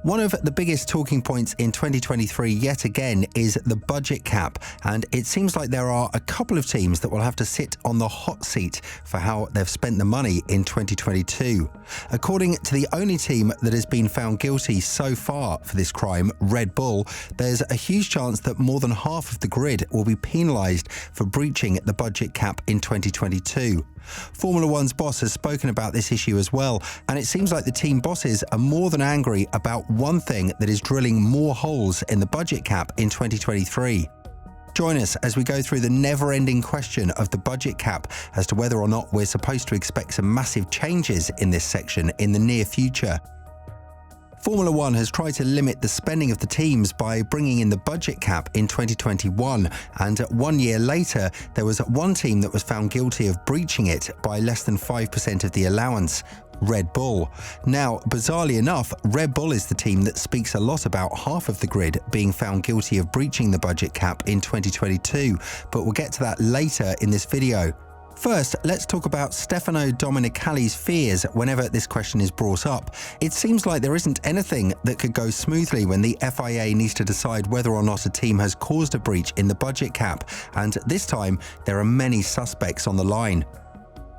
One of the biggest talking points in 2023 yet again is the budget cap, and it seems like there are a couple of teams that will have to sit on the hot seat for how they've spent the money in 2022. According to the only team that has been found guilty so far for this crime, Red Bull, there's a huge chance that more than half of the grid will be penalised for breaching the budget cap in 2022. Formula One's boss has spoken about this issue as well, and it seems like the team bosses are more than angry about one thing that is drilling more holes in the budget cap in 2023. Join us as we go through the never-ending question of the budget cap as to whether or not we're supposed to expect some massive changes in this section in the near future. Formula One has tried to limit the spending of the teams by bringing in the budget cap in 2021, and 1 year later, there was one team that was found guilty of breaching it by less than 5% of the allowance: Red Bull. Now, bizarrely enough, Red Bull is the team that speaks a lot about half of the grid being found guilty of breaching the budget cap in 2022, but we'll get to that later in this video. First, let's talk about Stefano Domenicali's fears whenever this question is brought up. It seems like there isn't anything that could go smoothly when the FIA needs to decide whether or not a team has caused a breach in the budget cap, and this time there are many suspects on the line.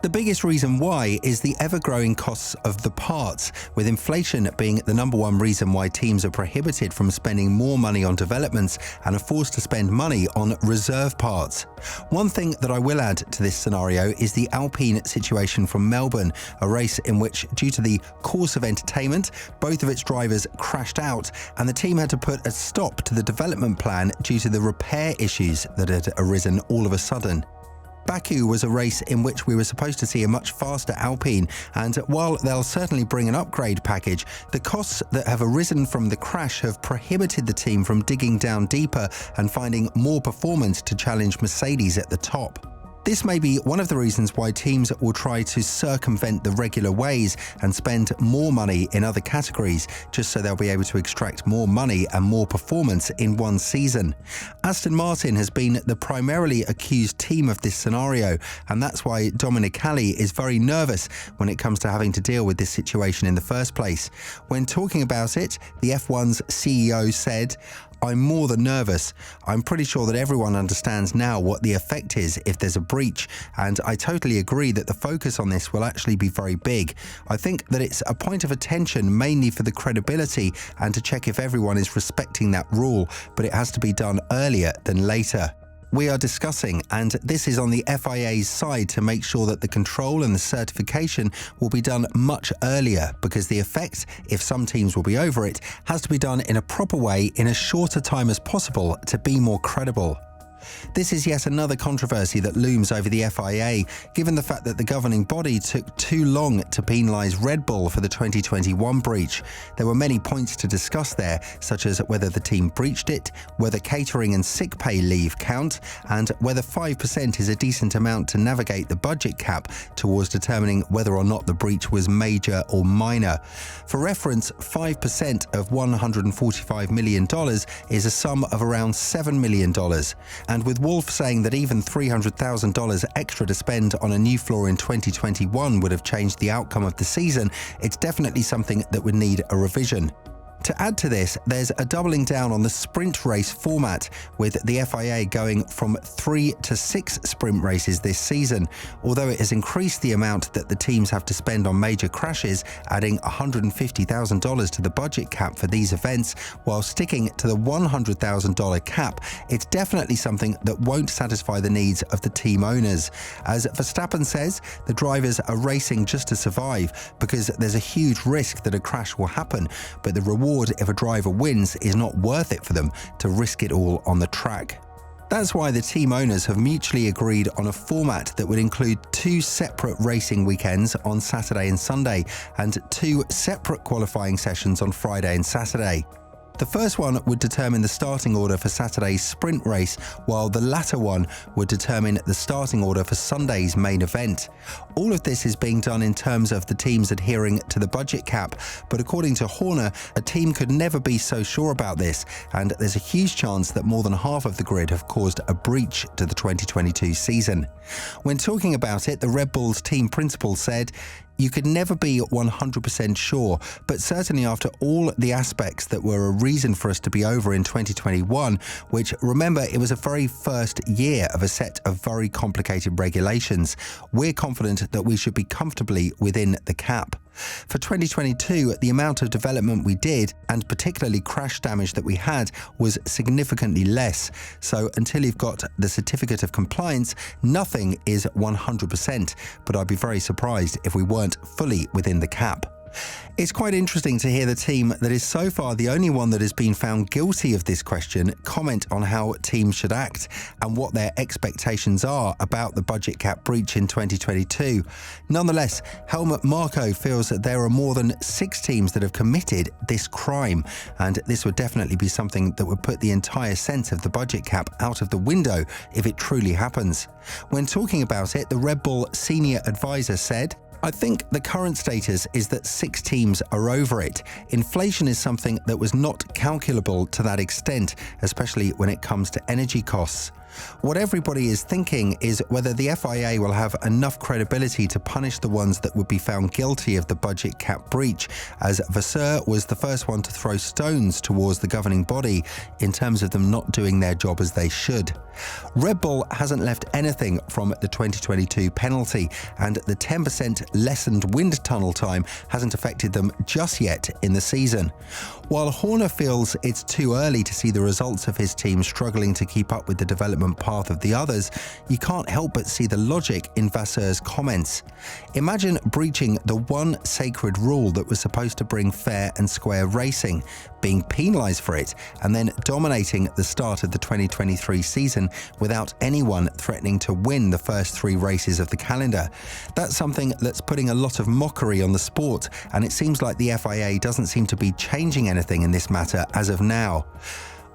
The biggest reason why is the ever-growing costs of the parts, with inflation being the number one reason why teams are prohibited from spending more money on developments and are forced to spend money on reserve parts. One thing that I will add to this scenario is the Alpine situation from Melbourne, a race in which, due to the course of entertainment, both of its drivers crashed out and the team had to put a stop to the development plan due to the repair issues that had arisen all of a sudden. Baku was a race in which we were supposed to see a much faster Alpine, and while they'll certainly bring an upgrade package, the costs that have arisen from the crash have prohibited the team from digging down deeper and finding more performance to challenge Mercedes at the top. This may be one of the reasons why teams will try to circumvent the regular ways and spend more money in other categories, just so they'll be able to extract more money and more performance in one season. Aston Martin has been the primarily accused team of this scenario, and that's why Domenicali is very nervous when it comes to having to deal with this situation in the first place. When talking about it, the F1's CEO said, "I'm more than nervous. I'm pretty sure that everyone understands now what the effect is if there's a breach, and I totally agree that the focus on this will actually be very big. I think that it's a point of attention mainly for the credibility and to check if everyone is respecting that rule, but it has to be done earlier than later. We are discussing, and this is on the FIA's side, to make sure that the control and the certification will be done much earlier, because the effect, if some teams will be over it, has to be done in a proper way in as short a time as possible to be more credible." This is yet another controversy that looms over the FIA, given the fact that the governing body took too long to penalise Red Bull for the 2021 breach. There were many points to discuss there, such as whether the team breached it, whether catering and sick pay leave count, and whether 5% is a decent amount to navigate the budget cap towards determining whether or not the breach was major or minor. For reference, 5% of $145 million is a sum of around $7 million. And with Wolf saying that even $300,000 extra to spend on a new floor in 2021 would have changed the outcome of the season, it's definitely something that would need a revision. To add to this, there's a doubling down on the sprint race format, with the FIA going from 3 to 6 sprint races this season, although it has increased the amount that the teams have to spend on major crashes, adding $150,000 to the budget cap for these events, while sticking to the $100,000 cap. It's definitely something that won't satisfy the needs of the team owners. As Verstappen says, the drivers are racing just to survive, because there's a huge risk that a crash will happen, but the reward if a driver wins is not worth it for them to risk it all on the track. That's why the team owners have mutually agreed on a format that would include 2 separate racing weekends on Saturday and Sunday, and 2 separate qualifying sessions on Friday and Saturday. The first one would determine the starting order for Saturday's sprint race, while the latter one would determine the starting order for Sunday's main event. All of this is being done in terms of the teams adhering to the budget cap, but according to Horner, a team could never be so sure about this, and there's a huge chance that more than half of the grid have caused a breach to the 2022 season. When talking about it, the Red Bull's team principal said, You could never be 100% sure, but certainly after all the aspects that were a reason for us to be over in 2021, which, remember, it was a very first year of a set of very complicated regulations, we're confident that we should be comfortably within the cap. For 2022, the amount of development we did, and particularly crash damage that we had, was significantly less. So until you've got the certificate of compliance, nothing is 100%, but I'd be very surprised if we weren't fully within the cap. It's quite interesting to hear the team that is so far the only one that has been found guilty of this question comment on how teams should act and what their expectations are about the budget cap breach in 2022. Nonetheless, Helmut Marko feels that there are more than 6 teams that have committed this crime, and this would definitely be something that would put the entire sense of the budget cap out of the window if it truly happens. When talking about it, the Red Bull senior advisor said, "I think the current status is that 6 teams are over it. Inflation is something that was not calculable to that extent, especially when it comes to energy costs. What everybody is thinking is whether the FIA will have enough credibility to punish the ones that would be found guilty of the budget cap breach, as Vasseur was the first one to throw stones towards the governing body in terms of them not doing their job as they should. Red Bull hasn't left anything from the 2022 penalty, and the 10% lessened wind tunnel time hasn't affected them just yet in the season. While Horner feels it's too early to see the results of his team struggling to keep up with the development path of the others, you can't help but see the logic in Vasseur's comments. Imagine breaching the one sacred rule that was supposed to bring fair and square racing, being penalized for it, and then dominating the start of the 2023 season without anyone threatening to win the first 3 races of the calendar. That's something that's putting a lot of mockery on the sport, and it seems like the FIA doesn't seem to be changing anything in this matter as of now.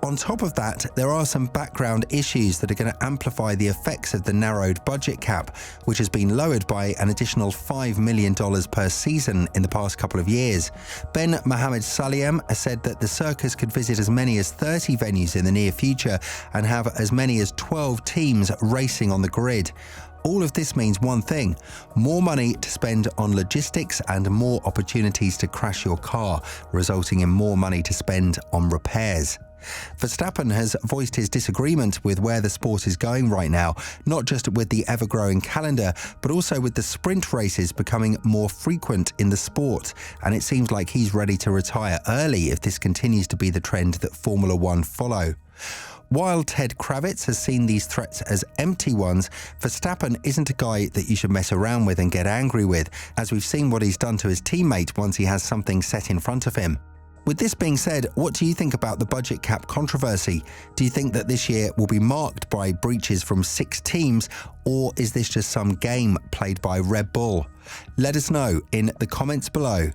On top of that, there are some background issues that are going to amplify the effects of the narrowed budget cap, which has been lowered by an additional $5 million per season in the past couple of years. Ben Mohammed Saliem has said that the circus could visit as many as 30 venues in the near future and have as many as 12 teams racing on the grid. All of this means one thing: more money to spend on logistics and more opportunities to crash your car, resulting in more money to spend on repairs. Verstappen has voiced his disagreement with where the sport is going right now, not just with the ever-growing calendar, but also with the sprint races becoming more frequent in the sport, and it seems like he's ready to retire early if this continues to be the trend that Formula One follow. While Ted Kravitz has seen these threats as empty ones, Verstappen isn't a guy that you should mess around with and get angry with, as we've seen what he's done to his teammate once he has something set in front of him. With this being said, what do you think about the budget cap controversy? Do you think that this year will be marked by breaches from 6 teams, or is this just some game played by Red Bull? Let us know in the comments below.